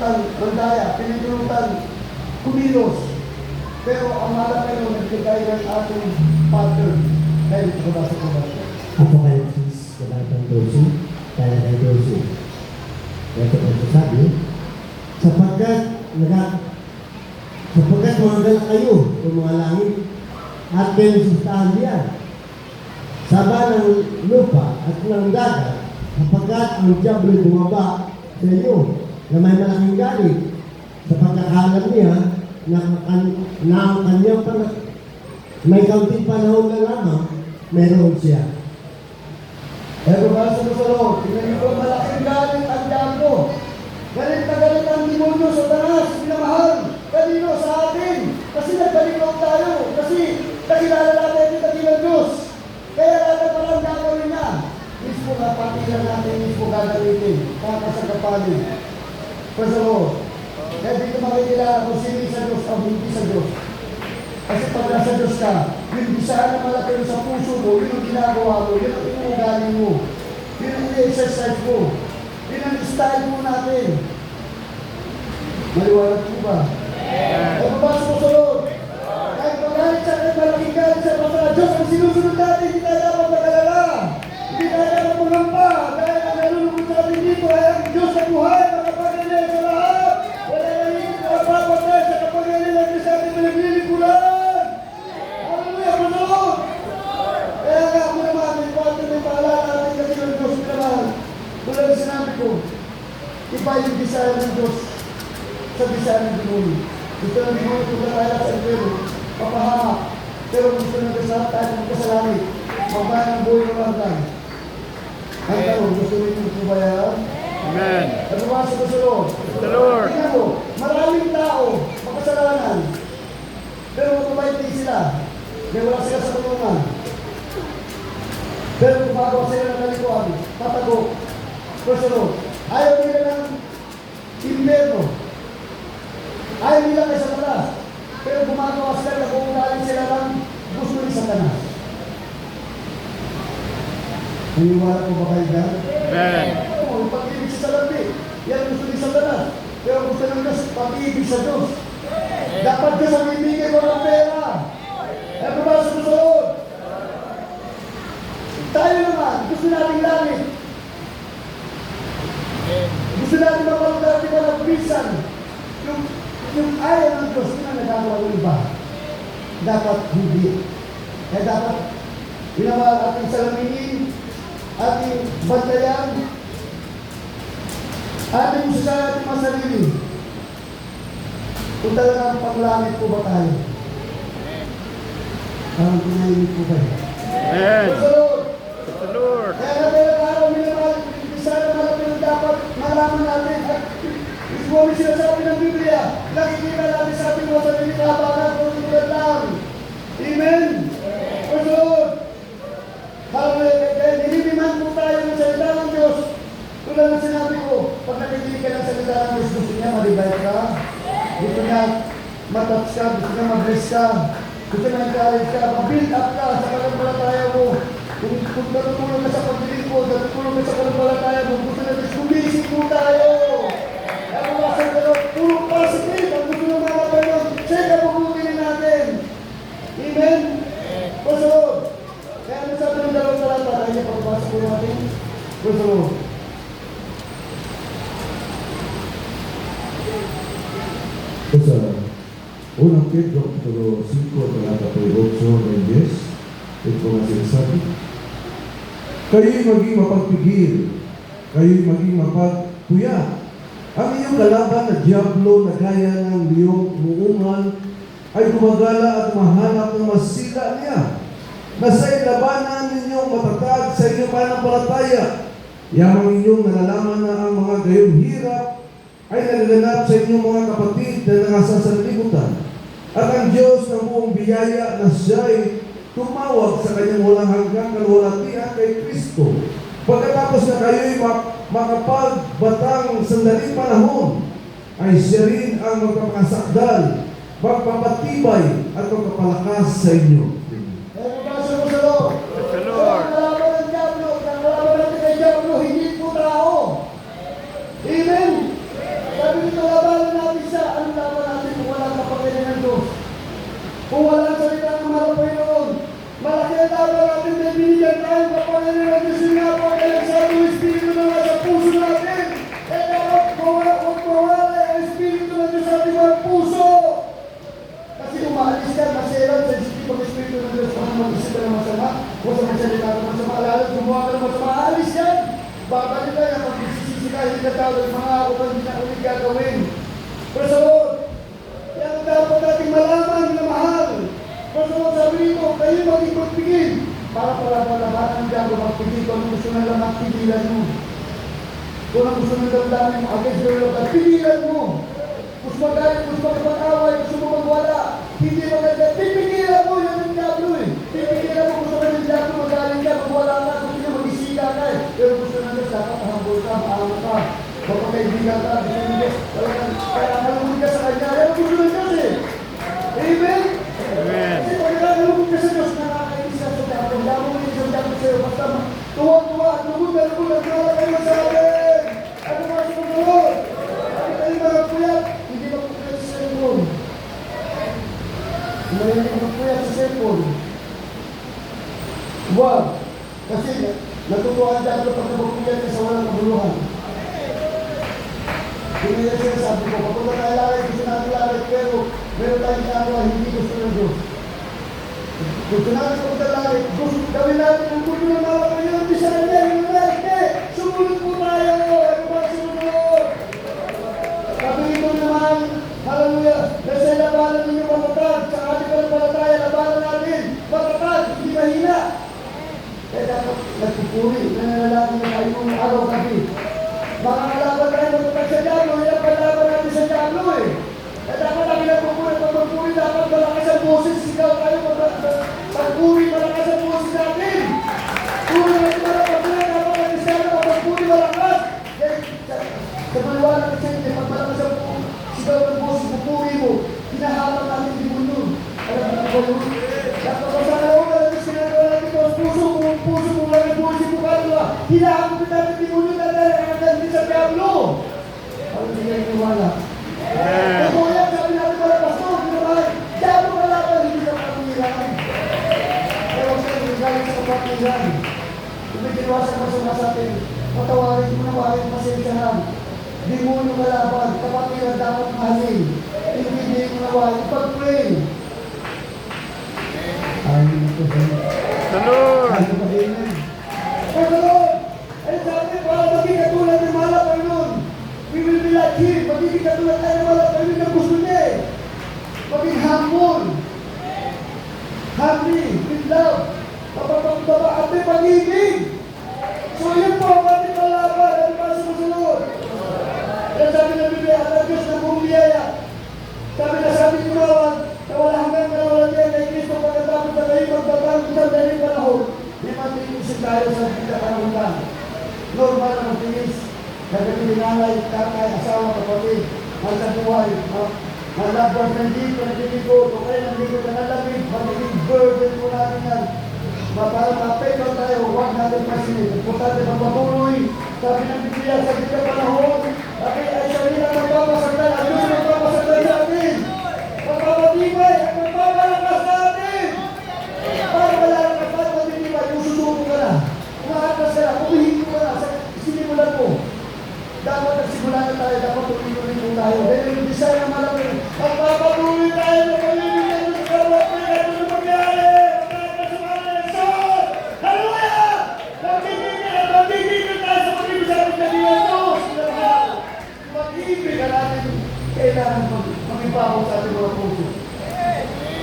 pinipulutan mandaya, pinipulutan kumilos. Pero ang mahalaga kayo, nagbigay ng ating pattern. Dahil ito ba sa kubasyon? Apocalypse, kalatang 12, talatang 12. Ito ang sasabi, sapagkat magal kayo o mga langit at kayo sustahan diyan. Saba ng lupa at ng dagat, sapagkat ang diablo bumaba sa inyo na may malaking galit sa pagkakalam niya na ang kanyang may kaunting panahon na lamang meron siya. Pero ba sa Lord, tingnan niyo po malaking galit ang diablo. Galit na galit ang demonyo sa tanas, pinamahal. Kanino sa atin? Kasi nagbalikot tayo. Kasi nakilala natin yung dakilang Diyos. Kaya natin parang gagawin niya. Mismo kapatilan natin, mismo gagamitin. Kakasagapanin. Praise the Lord. Kaya dito makikilala kung sino sa Diyos o hindi sa Diyos. Kasi pag nasa Diyos ka, yung bisaan na malaki sa puso mo, yun ang ginagawa mo, yun ang inuugali mo, yun ang i-exercise mo, yun ang style mo natin. Maliwanag po ba? Ano ba sumusunod? Kahit magalit siya, kahit malaking galit siya, basta Diyos ang sinusunod natin, hindi tayo dapat mag-alala. Hindi tayo dapat maglampa. Dahil ang nalulungkot sa atin dito ay ang Diyos na buhay, makapanginig sa lahat. Wala na rin ang papatay sa kapanginig natin sa ating pinaglilikulan. Hallelujah, Panginoon! Kaya nga ako naman, may pati may paalala natin kasi ng Diyos naman. Tulad na sinabi ko, iba yung desire ng Diyos sa desire ng demonyo. Gusto ng demonyo kung tayo sa impero, papahamak. Pero gusto ng Diyos lahat tayo magkasalangit. Magbayan ng buhay ng langgan. Ang tanong, gusto nito po ba yan? Amen. Ano ba sa Lord? The Lord. Tingnan mo, maraming tao, makasalanan. Pero mababait din sila. May wala sila sa tulungan. Pero gumagawa sila ng kalikuan, tatago. Praise the Lord. Ayaw nila ng impero. Ayaw nila kay Satanas. Pero gumagawa sila, nag-uugali sila ng gusto ni Satanas. Naniwala ko ba kayo dyan? Amen. Oo, pag-ibig sa salabi. Yan gusto ni Satanas. Pero gusto ng Diyos, pag-ibig sa Diyos. Dapat Diyos ang ibigay ko ng pera. Ano ba sa Lord? Tayo naman, gusto natin langit. Gusto natin mapagdala natin na nagbisan. Yung ayaw ng Diyos, yun ang nagagawa ng iba. Dapat hindi. Kaya dapat binamahal ating salaminin, ating bantayan, ating usasayan ating masarili. Kung talagang paglangit po ba tayo? Parang pinahimik po ba? Amen. Praise the Lord. The Lord. Kaya na tayo araw minamahal, isa na malapit dapat malaman natin. At ismo sinasabi ng Biblia, nakikita natin sa ating mga sarili kahabagan kung tulad lang. Amen? Praise the Lord. Kaya nililiman po tayo ng salita ng Diyos. Tulad ng sinabi ko, pag nakikinig ka ng salita ng Diyos, gusto niya malibay ka, gusto niya matouch ka, gusto niya mag-bless ka, gusto niya encourage ka, mag-build up ka sa pananampalataya mo. Kung natutulong ka sa paglilingkod, natutulong ka sa pananampalataya mo, gusto niya gumising po tayo. Kaya kung nasa gano'n, puro positive, ang gusto ng mga kapayon, check ang pagkukunin natin. Amen? Praise the Lord. Kaya ano sabi ng dalawang talata, ay niya pagpasok po natin. Praise the Lord. Sa unang Pedro, Kapitulo 5, talata 8 and 10, ito nga sinasabi, kayo'y maging mapagpigil, kayo'y maging mapagpuya. Ang iyong kalaban na diablo na gaya ng liyong muungan ay gumagala at mahanap ng masila niya. Nasa labanan ninyong matatag sa inyong pananampalataya. Yamang inyong nalalaman na ang mga gayong hirap ay nagaganap sa inyong mga kapatid na nasa sanlibutan. At ang Diyos ng buong biyaya na siya'y tumawag sa kanyang walang hanggang kalwalatian kay Kristo. Pagkatapos na kayo'y makapagbatang sandaling panahon, ay siya rin ang magpapakasakdal, magpapatibay at magpapalakas sa inyo. Kaya magpasok mo sa Lord. The Lord. Kaya ang kalaban ng diablo, ang kalaban natin kay diablo, hindi po tao. Amen? Kaya Sabi nito, labanan natin siya. Anong laban natin kung walang kapangyarihan ng Diyos? Kung walang salita ng mahal na Panginoon, malaki ang laban natin na binigyan tayo kapangyarihan ng Diyos yung napakalang sa ating Espiritu na nasa puso natin. Kaya dapat mawala ang Espiritu ng Diyos sa ating mga puso. Kasi umaalis ka, maselan, sensitive ang Espiritu ng Diyos para mag-isip ka ng masama, o sa magsalita ng masama, lalo gumawa ka ng masama, aalis yan. Babalik ka yan, pag-isisisi ka, hindi ka tawag, mga ako pa hindi na ulit gagawin. Pero sa Lord, yan ang dapat nating malaman na mahal. Pero sa Lord, sabi nito, kayo maging magpigil. Para palaban ng diabo magpigil. Kung ano gusto na lang magpigilan mo. Kung ano gusto na damdamin mo, against your Lord, pigilan mo. Gusto magalit, gusto magpag-away, gusto mo magwala. Hindi maganda, pipigilan mo yan ng diablo eh. Pipigilan mo, gusto ka ng diablo, magaling ka, magwala ka, gusto niya mag-isika ka eh. Pero gusto na Diyos, dapat mahambol ka, maawa ka. Kapag-kaibigan ka, gusto ng Diyos, kaya nalungod ka sa Kanya, yan ang gusto ng Diyos eh. Amen? Amen. Kasi pag nalungod ka sa Diyos, nakakainis ka sa diablo. Damo mo yung isang diablo sa'yo, basta tuwa-tuwa, lungod na lungod, nagkala kayo sa atin. Ano mga sumunod? Bakit kayo mga puyat? Hindi magpuyat sa cellphone. Hindi magpuyat sa cellphone. Wow! Kasi natutuwa ang diablo pag nabagpuyat ka sa walang kabuluhan. Hindi na sinasabi ko, kapag na tayo lalay, gusto natin lalay, pero meron tayong ginagawa, hindi gusto ng Diyos. Gusto natin kapag na lalay, gusto gawin natin ang gusto ng mga Panginoon, di sa kanya, yung lalay, sumunod po tayo, ano ba sumunod? Sabi nito naman, hallelujah, nasa labanan ninyo matatag, sa ating panampalataya, labanan natin, matatag, hindi mahina. Kaya dapat nagpupuri, nananalangin na tayo ng araw-gabi. Baka kalaban tayo magpapag sa diablo, yan ang kalaban natin sa diablo eh. Kaya dapat ang pinagpupuri, pagpupuri, dapat malakas ang boses, sigaw tayo, pagpupuri, malakas ang boses natin. Puri natin malapagpuri, dapat ang Kristiano, pagpupuri, malakas. Sa maliwanag kasi, pag malakas ang sigaw ng boses, pupuri mo, hinahapan natin di mundo. Alam mo ba yun? Dapat masalaw ka natin, sinagawa natin ito, puso mo lang ang boses mo kalwa, hinahapan natin di mundo, sa diablo. Ang hindi na iniwala. Kung yan, sabi natin pala, pastor, diablo ka lang, hindi ka kapilihan. Kaya huwag ka galing sa kapilihan. Kung may ginawasan masama sa atin, patawarin mo na warin pasensyahan. Di mo yung kalaban, kapilihan dapat mahalin. Hindi mo na warin, pag-pray. Ayaw nito sa'yo. The Lord. Ayaw ba amen? Pero Lord, ay sabi, para maging katulad ng mahal na Panginoon. We will be like Him. Magiging katulad tayo ng mahal na Panginoon na gusto niya eh. Maging humble. Happy, with love. Kapapagdaba at may pag-ibig. So yun po ang ating kalaban. Ano ba sumusunod? Kaya sabi ng Biblia, ang Diyos na buong biyaya. Sabi ni Noah, na wala hanggang na wala niya kay Kristo pagkatapos na kayo magbabago isang daling panahon. Di matinisip tayo sa pinakaroon lang. Normal na matinis. Nagagawin nanay, tatay, asawa, kapatid, ang sa buhay, ang labas ng dito, nagdidigo, o kaya nandito ka na lamig, magiging burden po natin yan. Para mapekal tayo, huwag natin pasinit. Importante magpatuloy. Sabi ng Biblia, sa biglang panahon, sabi ay siya rin ang magpapasagdan, ang Diyos magpapasagdan sa atin. Magpapatibay, at magpapalakas sa atin. Para malalakas tayo, matitibay, yung susuko ka na. Umahatas ka na, umihinto ka na, sinimulan mo. Dapat nagsimulan na tayo, dapat tuloy-tuloy mo tayo. Dahil yung design na malaki, magpapatuloy tayo na pag-ibig ng sarap na ito na mangyari. Magkakasamahan ng Diyos! Hallelujah! Nagigigil tayo sa pag-ibig sa ating Diyos! Mag-ibig ka natin, kailangan mag-ipaho sa ating mga puso.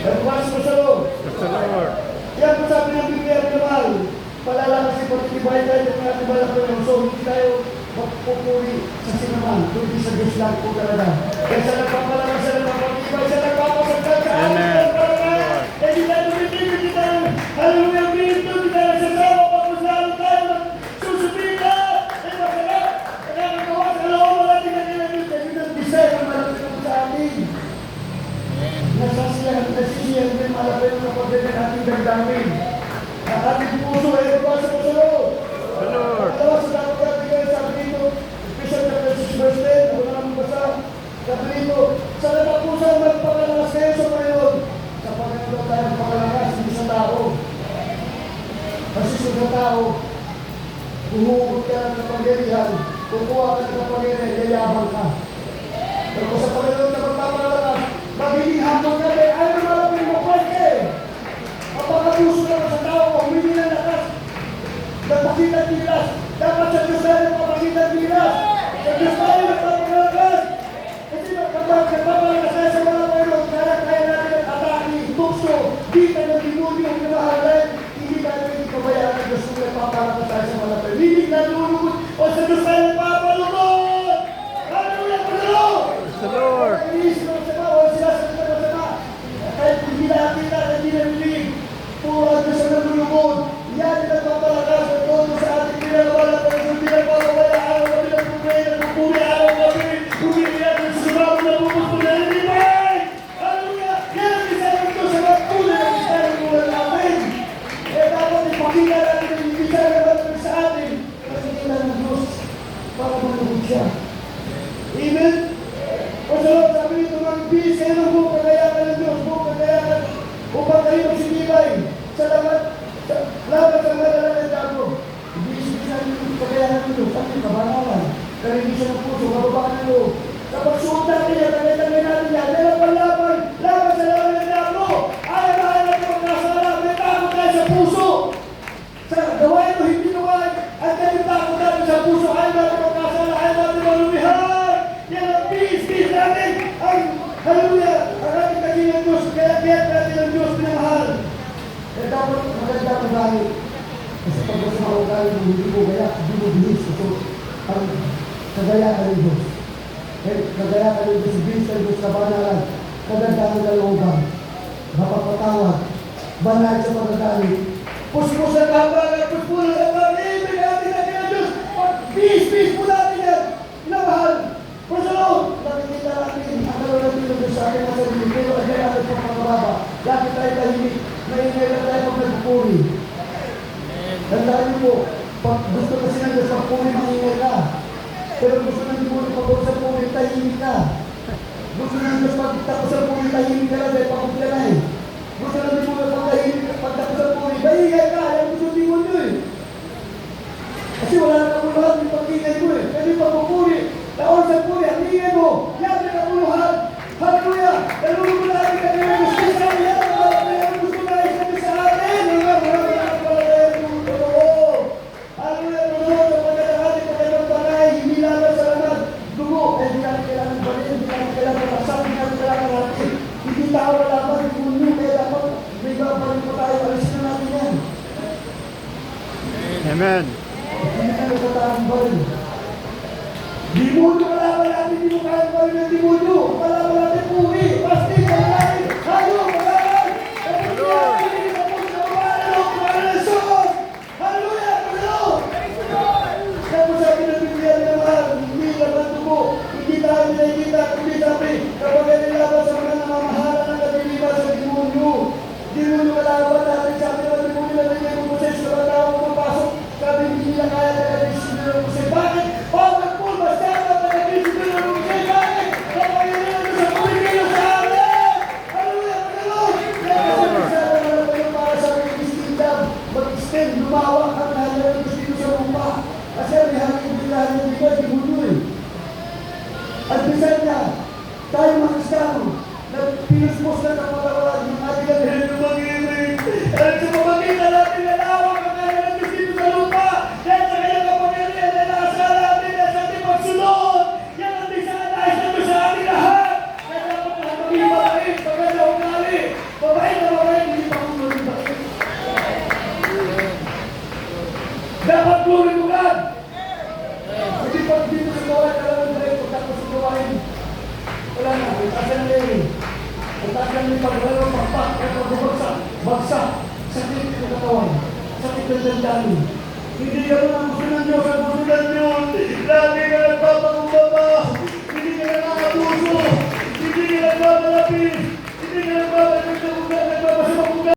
At once mo sa Lord. The Lord. Yan po sabi ng Biblia naman, palalaman si pagkitibay tayo ng ating malaki ng so, hindi tayo magpupuri sa sinaman, kundi sa Diyos lang po talaga. Kaya sa nagpapalaman sa nagpapatibay, sa nagpapasagdan sa ating talaga, kaya hindi tayo tumitigil, hindi tayo, hallelujah, Cristo, hindi tayo nasasawa, pagkos lalo tayo, susupita, ay masarap, kaya nagawa sa loob, malating na nila Diyos, kaya hindi design ang malapit na sa atin. Nasisiyan din malapit na kapatid na ating gagdamin. Ang ating puso ay nabasa mo sa loob. The Lord. Alawas sa dapat natin kayo sabi dito, Ephesians chapter 6 verse 10, ako na lang basa. Umugot ka ng kapangyarihan, kukuha ka ng kapangyarihan, yayabang ka. Pero kung sa Panginoon na magpapalakas, magiging hapon ka, ay naman mo pwede. Mapakapuso naman sa tao, humingi ng lakas. Nagpakita ng bilas. Dapat sa Diyos tayo nagpapakita ng bilas. Sa Diyos tayo nagpapalakas. Kasi kapag nagpapalakas tayo sa mga Panginoon, kaya natin ang atake, tukso, dita ng demonyo, ang namahalay, hindi tayo hindi kabayaan ng Diyos kung nagpapalakas tayo sa mga Panginoon. Hindi nalulugod o sa Diyos tayo nagpapalugod. Hallelujah, Panginoon! Praise the Lord. Inisip ng sama, o sila sa sama. Kahit hindi nakita, hindi narinig, puro ang Diyos ang nalulugod. Yan ang nagpapalakas ng todo sa ating pinagawala, Panginoon, pinagpapawala, araw-gabi ng pumay, nagpupuli, araw-gabi, pumili at nagsusubaw na pupupuli na nilibay! Hallelujah! Yan ang isa ng Diyos sa mga kulay ng isa ng kulay natin. Dapat ipakita natin ang isa ng sa atin. Kasi kailan ng Diyos para malugod siya. Amen? Pasalamat sabi nito, mag-bis kayo ng buong kagayakan ng Diyos, buong kagayakan, upang kayo magsinibay sa lahat sa madala ng dago. Ibig sabihin ng kagayakan ng Diyos, ang kabanalan, karinisan ng puso, kababaan ng loob. Kapag suot natin yan, tagay-tagay natin yan, meron panlaban, laban sa laban ng dago. Ayaw na ayaw natin magkasala, may takot tayo sa puso. Sa gawain mo, hindi gawain, at kaya takot natin sa puso, ayaw natin magkasala, ayaw natin malumihan. Yan ang peace natin. Ang hallelujah, ang ating kagilang Diyos, kaya natin ang Diyos pinamahal. Kaya dapat maganda ang ugali. Kasi pag gusto mga ugali, hindi mo gaya, hindi mo bilis. Ito ang kagayaan ng Diyos. Kagayaan ng Diyos, bilis ng Diyos, kabanalan, kagandaan ng kalooban, mapapatawad, banal sa pagkakali. Puspos ang kabagan, puspos ang kabagan, ibig natin ang Diyos. Peace po natin yan. Pinamahal. Pasalaw, nakikita natin ang kalooban ng Diyos sa akin na sarili, pero ang gaya natin pang pangababa. Lagi tayo tahimik, maingay lang tayo pag nagpupuri. Tandaan niyo po, pag gusto kasi ng Diyos pagpuri, maingay ka. Pero gusto ng Diyos pag sa puri, tahimik ka. Gusto ng Diyos pag tapos sa puri, tahimik ka lang dahil pagpupila na eh. Gusto ng Diyos pag tahimik, pag tapos sa puri, maingay ka, ayaw gusto ng Diyos nyo eh. Kasi wala na kapuluhan yung pag-ingay mo eh. Kasi pagpupuri, taon sa puri, ang ingay mo, yan ang kapuluhan. Hallelujah! Nalulog mo natin ka ngayon, gusto sa yan, gusto na isa sa atin. Hallelujah! Nalulog sa pagkakati, pagkakang banay, hindi laban sa laman. Dugo, hindi natin kailangan balin, hindi natin kailangan kasal, hindi natin kailangan natin. Hindi tao na laban, hindi mo nyo, kaya dapat may babarin mo tayo, alisin na natin yan. Amen. Hindi tayo kataang balin. Demonyo kalaban natin, hindi mo kaya balin ng demonyo. Kalaban natin puri, pasti, kalaban, hayo, kalaban. Hallelujah, Panginoon! Kaya sabi ng Biblia na mahal, hindi laban dugo, hindi tayo nakikita, kundi sabi, kapag ay nilaban sa mga namamahala ng kabiliban sa demonyo. Demonyo kalaban natin, sabi ng demonyo na nagay mo sa isla na tao pumapasok, sabi hindi nila kaya na kalisip nila mo sa bakit? Bakit po, basta na kalisip nila mo sa bakit? Kapag ay nila sa kumigil sa amin! Hallelujah, Panginoon! Kaya kasi magsama na lang kayo para sa mga kingdom, mag-extend, lumawak ang halaman ng Diyos dito sa lupa. Kasi ang hangin bilahan ng Diyos, demonyo eh. At bisan niya, tayo mga Kristiyano, na pinuspos na kapatawaran yung ating ganyan ng mag-ibig. At sa pamagitan natin na lawak ang kaya ng Diyos dito sa lupa, dahil sa kanyang kapangyarihan na nasa natin at sa ating pagsunod, yan ang bisan na isa sa ating lahat. Kaya dapat na maging mabait, maganda ugali, mabait na mabait, hindi pa kung maging mabait. Dapat glory to God. Hindi pag dito sa gawain, alam mo rin, pagkatapos sa gawain, wala na, itaas na rin. Itaas na rin paglalaro, pagpak, pagbagsak, bagsak, sakit ng katawan, sakit ng dandali. Hindi ka mo ang gusto ng Diyos, ang gusto ng Diyos. Lagi ka nagpapakumbaba, hindi ka nagpapapuso, hindi ka nagpapalapis, hindi ka nagpapalapis.